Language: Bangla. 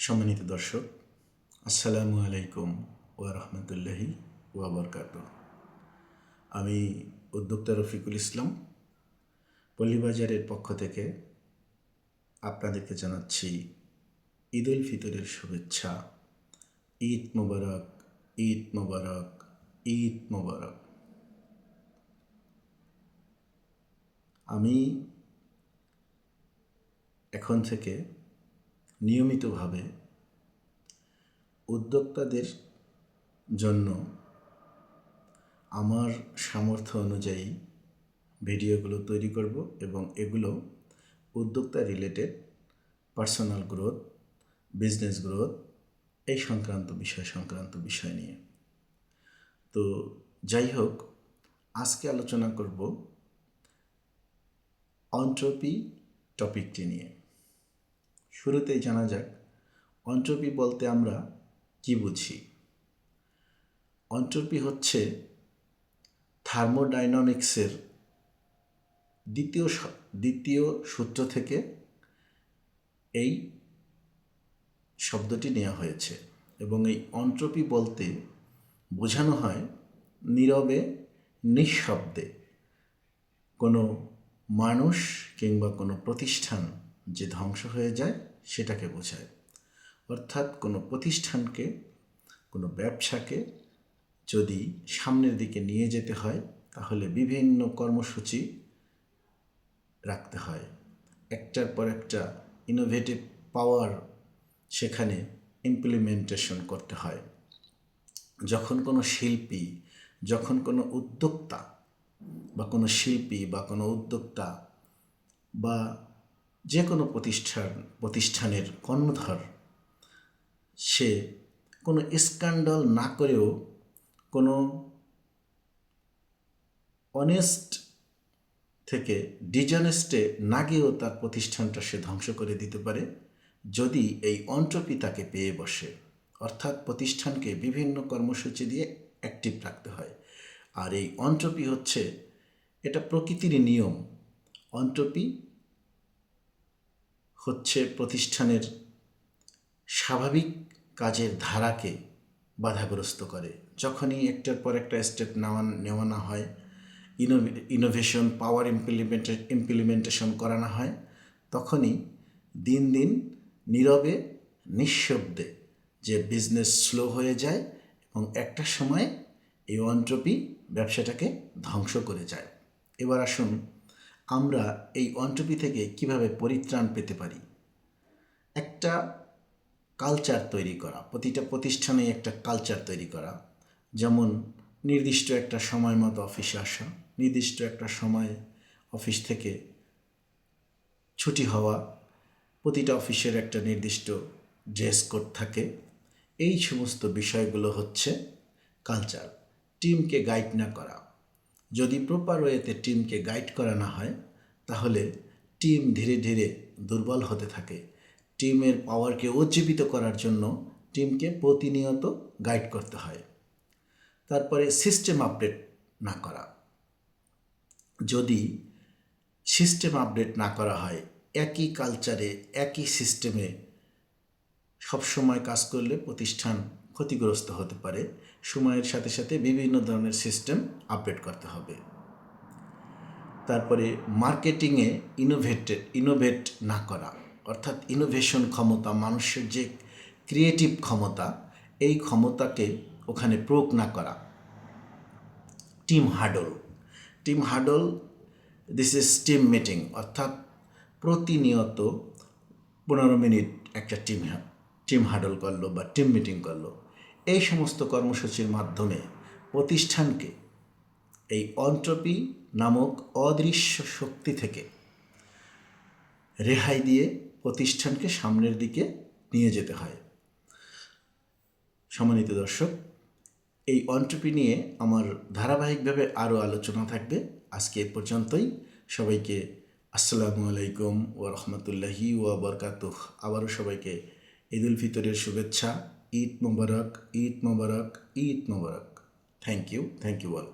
সম্মানিত দর্শক, আসসালামু আলাইকুম ওয়া রাহমাতুল্লাহি ওয়া বারাকাতুহু। আমি উদ্যোক্তা রফিকুল ইসলাম পল্লীবাজারের পক্ষ থেকে আপনাদেরকে জানাচ্ছি ঈদ উল ফিতরের শুভেচ্ছা। ঈদ মোবারক, ঈদ মোবারক, ঈদ মোবারক। আমি এখন থেকে নিয়মিতভাবে উদ্যোক্তাদের জন্য আমার সামর্থ্য অনুযায়ী ভিডিওগুলো তৈরি করব এবং এগুলো উদ্যোক্তা related, personal growth, business growth এই সংক্রান্ত বিষয় নিয়ে। তো যাই হোক, আজকে আলোচনা করব অন্ট্রপি টপিকটি নিয়ে। শুরুতেই জানা যাক অন্ট্রপি বলতে আমরা কি বুঝি। অন্ট্রপি হচ্ছে থার্মোডাইনামিক্সের দ্বিতীয় সূত্র থেকে এই শব্দটি নেওয়া হয়েছে এবং এই অন্ট্রপি বলতে বোঝানো হয় নীরবে, নিঃশব্দে কোনো মানুষ কিংবা কোনো প্রতিষ্ঠান যে ধ্বংস হয়ে যায় সেটাকে বোঝায়। অর্থাৎ কোনো প্রতিষ্ঠানকে, কোনো ব্যবসাকে যদি সামনের দিকে নিয়ে যেতে হয় তাহলে বিভিন্ন কর্মসূচি রাখতে হয়, একটার পর একটা ইনোভেটিভ পাওয়ার সেখানে ইমপ্লিমেন্টেশন করতে হয়। যখন কোনো শিল্পী, যখন কোনো উদ্যোক্তা বা কোনো শিল্পী বা কোনো উদ্যোক্তা বা যে কোনো প্রতিষ্ঠানের কর্ণধার, সে কোনো স্ক্যান্ডাল না করেও, কোনো অনেস্ট থেকে ডিজনেস্টে না গিয়েও তার প্রতিষ্ঠানটা সে ধ্বংস করে দিতে পারে যদি এই অন্ট্রপি তাকে পেয়ে বসে। অর্থাৎ প্রতিষ্ঠানকে বিভিন্ন কর্মসূচি দিয়ে অ্যাক্টিভ রাখতে হয়। আর এই অন্ট্রপি হচ্ছে, এটা প্রকৃতির নিয়ম। অন্ট্রপি হচ্ছে প্রতিষ্ঠানের স্বাভাবিক কাজের ধারাকে বাধাগ্রস্ত করে। যখনই একটার পর একটা স্টেপ নেওয়ানো হয়, ইনোভেশন পাওয়ার ইমপ্লিমেন্টেশন করানো হয়, তখনই দিন দিন নীরবে, নিঃশব্দে যে বিজনেস স্লো হয়ে যায় এবং একটা সময় এই অন্ট্রপি ব্যবসাটাকে ধ্বংস করে যায়। এবার আসুন আমরা এই অন্ট্রপি থেকে কিভাবে পরিত্রাণ পেতে পারি। একটা কালচার তৈরি করা, প্রতিটা প্রতিষ্ঠানে একটা কালচার তৈরি করা। যেমন নির্দিষ্ট একটা সময় মতো অফিসে আসা, নির্দিষ্ট একটা সময় অফিস থেকে ছুটি হওয়া, প্রতিটা অফিসের একটা নির্দিষ্ট ড্রেস কোড থাকে। এই সমস্ত বিষয়গুলো হচ্ছে কালচার। টিমকে গাইড না করা, যদি প্রপার ওয়েতে টিমকে গাইড করা না হয় তাহলে টিম ধীরে ধীরে দুর্বল হতে থাকে। টিমের পাওয়ারকে উজ্জীবিত করার জন্য টিমকে প্রতিনিয়ত গাইড করতে হয়। তারপরে সিস্টেম আপডেট না করা। যদি সিস্টেম আপডেট না করা হয়, একই কালচারে, একই সিস্টেমে সবসময় কাজ করলে প্রতিষ্ঠান ক্ষতিগ্রস্ত হতে পারে। সময়ের সাথে সাথে বিভিন্ন ধরনের সিস্টেম আপডেট করতে হবে। তারপরে মার্কেটিংয়ে ইনোভেট না করা, অর্থাৎ ইনোভেশন ক্ষমতা, মানুষের যে ক্রিয়েটিভ ক্ষমতা, এই ক্ষমতাকে ওখানে প্রয়োগ না করা। Team huddle, this is team meeting, অর্থাৎ প্রতিনিয়ত 15 মিনিট একটা টিম হাডল করলো বা টিম মিটিং করলো। এই সমস্ত কর্মসূচির মাধ্যমে প্রতিষ্ঠানকে এই অন্ট্রপি নামক অদৃশ্য শক্তি থেকে রেহাই দিয়ে প্রতিষ্ঠানকে সামনের দিকে নিয়ে যেতে হয়। সম্মানিত দর্শক, এই অন্ট্রপি নিয়ে আমার ধারাবাহিকভাবে আরও আলোচনা থাকবে। আজকে এ পর্যন্তই। সবাইকে আসসালামু আলাইকুম ওয়া রাহমাতুল্লাহি ওয়া বারাকাতুহু। আবারও সবাইকে ঈদ উল ফিতরের শুভেচ্ছা। Eid Mubarak, Eid Mubarak, Eid Mubarak. Thank you all.